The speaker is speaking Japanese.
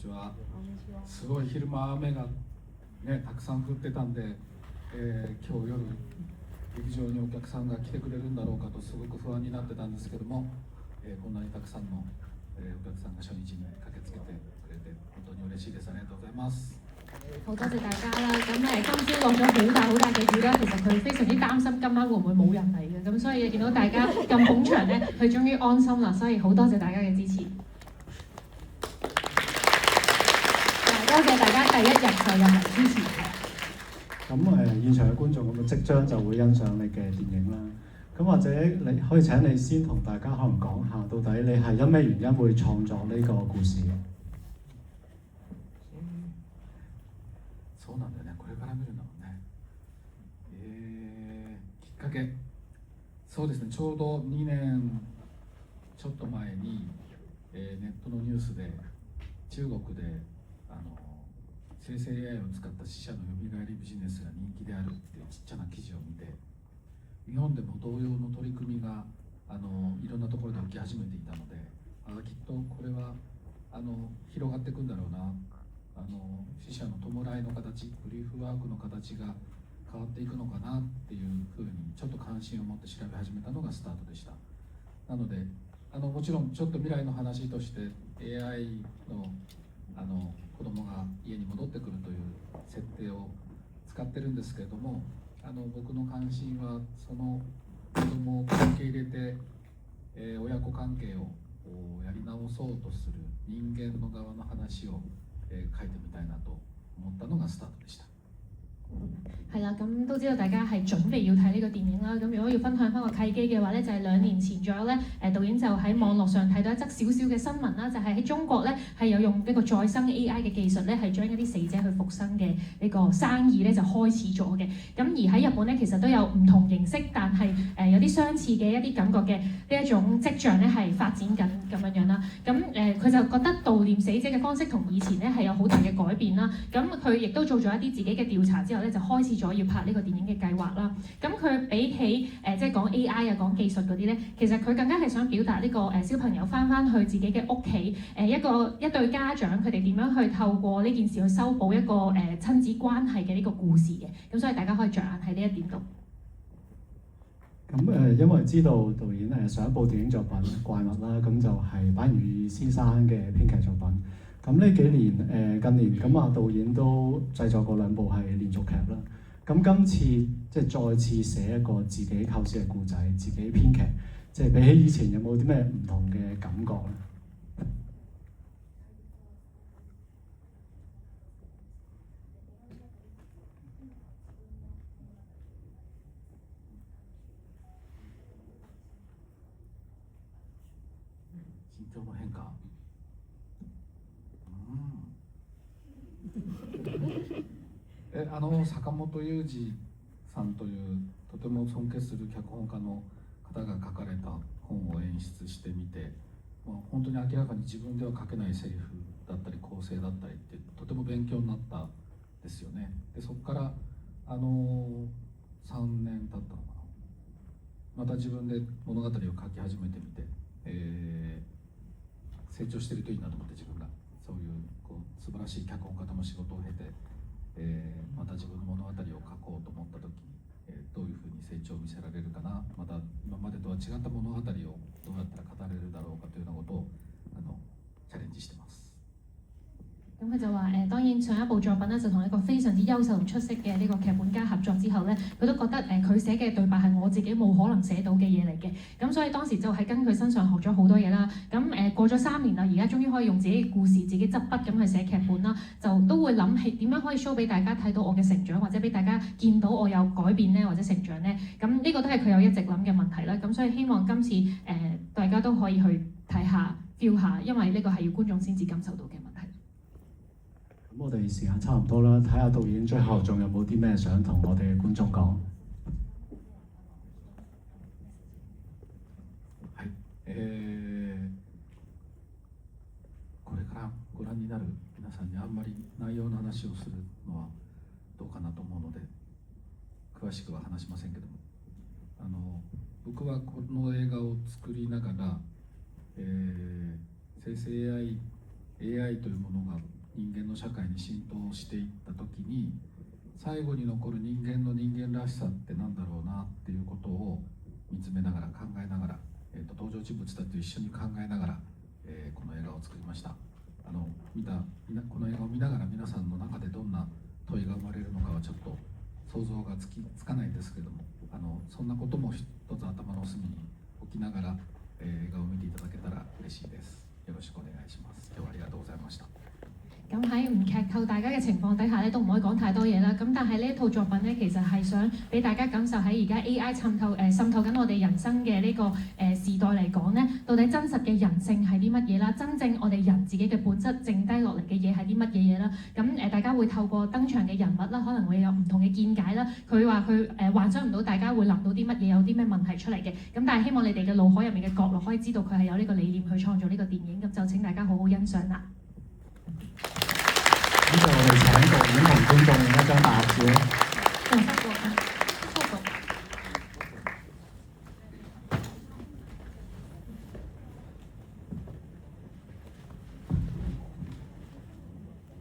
ちは。すごい昼間雨が、ね、たくさん降ってたんで、今日夜劇場にお客さんが来てくれるんだろうかとすごく不安になってたんですけども、こんなにたくさんの、お客さんが初日に駆けつけてくれて本当に嬉しいです。ありがとうございます。好多謝大家啦！今朝落咗好大嘅雨啦，其實佢非常之擔心今晚會唔會冇人嚟嘅，咁所以見到大家咁捧場咧，佢終於安心啦，所以好多謝大家嘅支持。多謝大家第一日就入嚟支持。咁現場嘅觀眾咁即將就會欣賞你嘅電影啦。咁或者你可以請你先同大家可能講下，到底你係因咩原因會創作呢個故事嘅？そうなんだよね。これから見るんだもんね。きっかけ、そうですね。ちょうど2年ちょっと前に、ネットのニュースで中国で生成 AI を使った死者のよみがえりビジネスが人気であるっていうちっちゃな記事を見て、日本でも同様の取り組みがいろんなところで起き始めていたので、きっとこれは広がっていくんだろうな、死者の弔いの形、グリーフワークの形が変わっていくのかなっていうふうにちょっと関心を持って調べ始めたのがスタートでした。なのでもちろんちょっと未来の話として AI の子供が家に戻ってくるという設定を使ってるんですけれども、僕の関心はその子供を受け入れて、親子関係をやり直そうとする人間の側の話を、書いてみたいなと思ったのがスタートでした。係啦，咁都知道大家係準備要睇呢個電影啦。咁如果要分享翻個契機嘅話咧，就係2年前左右咧，導演就喺網絡上睇到一則少少嘅新聞啦，就係喺中國咧係有用呢個再生 AI 嘅技術咧，係將一啲死者去復生嘅呢個生意咧就開始咗嘅。咁而喺日本咧，其實都有唔同形式，但係有啲相似嘅一啲感覺嘅呢一種跡象咧係發展緊咁樣啦。咁佢就覺得悼念死者嘅方式同以前咧係有好大嘅改變啦。咁佢亦都做咗一啲自己嘅調查之後咧，就開始咗要拍呢個電影嘅計劃啦。咁佢比起即係講 AI 啊、講技術嗰啲咧，其實佢更加係想表達呢個小朋友翻去自己嘅屋企，一對家長佢哋點樣去透過呢件事去修補一個親子關係嘅呢個故事嘅。咁所以大家可以着眼喺呢一點度。咁因為知道導演上一部電影作品《怪物》啦，咁就係坂元裕二先生嘅編劇作品。咁呢幾年近年咁導演都製作過2部係連續劇啦。咁今次即係再次寫一個自己構思嘅故仔，自己編劇，即係比起以前有冇啲咩唔同嘅感覺咧？心境の変化。坂本雄二さんというとても尊敬する脚本家の方が書かれた本を演出してみて、本当に明らかに自分では書けないセリフだったり構成だったりってとても勉強になったんですよね。でそこから3年経ったのかな、また自分で物語を書き始めてみて、成長してるといいなと思って、自分がそういう素晴らしい脚本家との仕事を経て、また自分の物語を書こうと思った時に、どういうふうに成長を見せられるかな、また今までとは違った物語をどうやったら語れるだろうかというようなことをチャレンジしてます。咁佢就話當然上一部作品咧就同一個非常之優秀同出色嘅呢個劇本家合作之後咧，佢都覺得佢寫嘅對白係我自己冇可能寫到嘅嘢嚟嘅。咁所以當時就喺跟佢身上學咗好多嘢啦。咁過咗3年啦，而家終於可以用自己嘅故事、自己執筆咁去寫劇本啦，就都會諗起點樣可以 show 俾大家睇到我嘅成長，或者俾大家見到我有改變咧，或者成長咧。咁呢個都係佢有一直諗嘅問題啦。咁所以希望今次大家都可以去睇下、feel 下，因為呢個係要觀眾先至感受到嘅問題。咁我哋時間差唔多啦，睇下導演最後仲有冇啲咩想同我哋嘅觀眾講？はい、これからご覧になる皆さんにあんまり内容の話をするのはどうかなと思うので、詳しくは話しませんけども、僕はこの映画を作りながら、生成 AI というものが人間の社会に浸透していった時に最後に残る人間の人間らしさってなんだろうなっていうことを見つめながら考えながら、登場人物たちと一緒に考えながら、この映画を作りました。この映画を見ながら皆さんの中でどんな問いが生まれるのかはちょっと想像がつかないんですけども、そんなことも一つ頭の隅に置きながら、映画を見ていただけたら嬉しいです。よろしくお願いします。今日はありがとうございました。咁喺唔劇透大家嘅情況底下咧，都唔可以講太多嘢啦。咁但係呢一套作品咧，其實係想俾大家感受喺而家 AI 滲透緊我哋人生嘅呢個時代嚟講咧，到底真實嘅人性係啲乜嘢啦？真正我哋人自己嘅本質剩低落嚟嘅嘢係啲乜嘢嘢啦？咁大家會透過登場嘅人物啦，可能會有唔同嘅見解啦。佢話佢幻想唔到大家會諗到啲乜嘢，有啲咩問題出嚟嘅。咁但係希望你哋嘅腦海入面嘅角落可以知道佢係有呢個理念去創造呢個電影。咁就請大家好好欣賞啦。呢度我哋請導演同觀眾影一張大合照。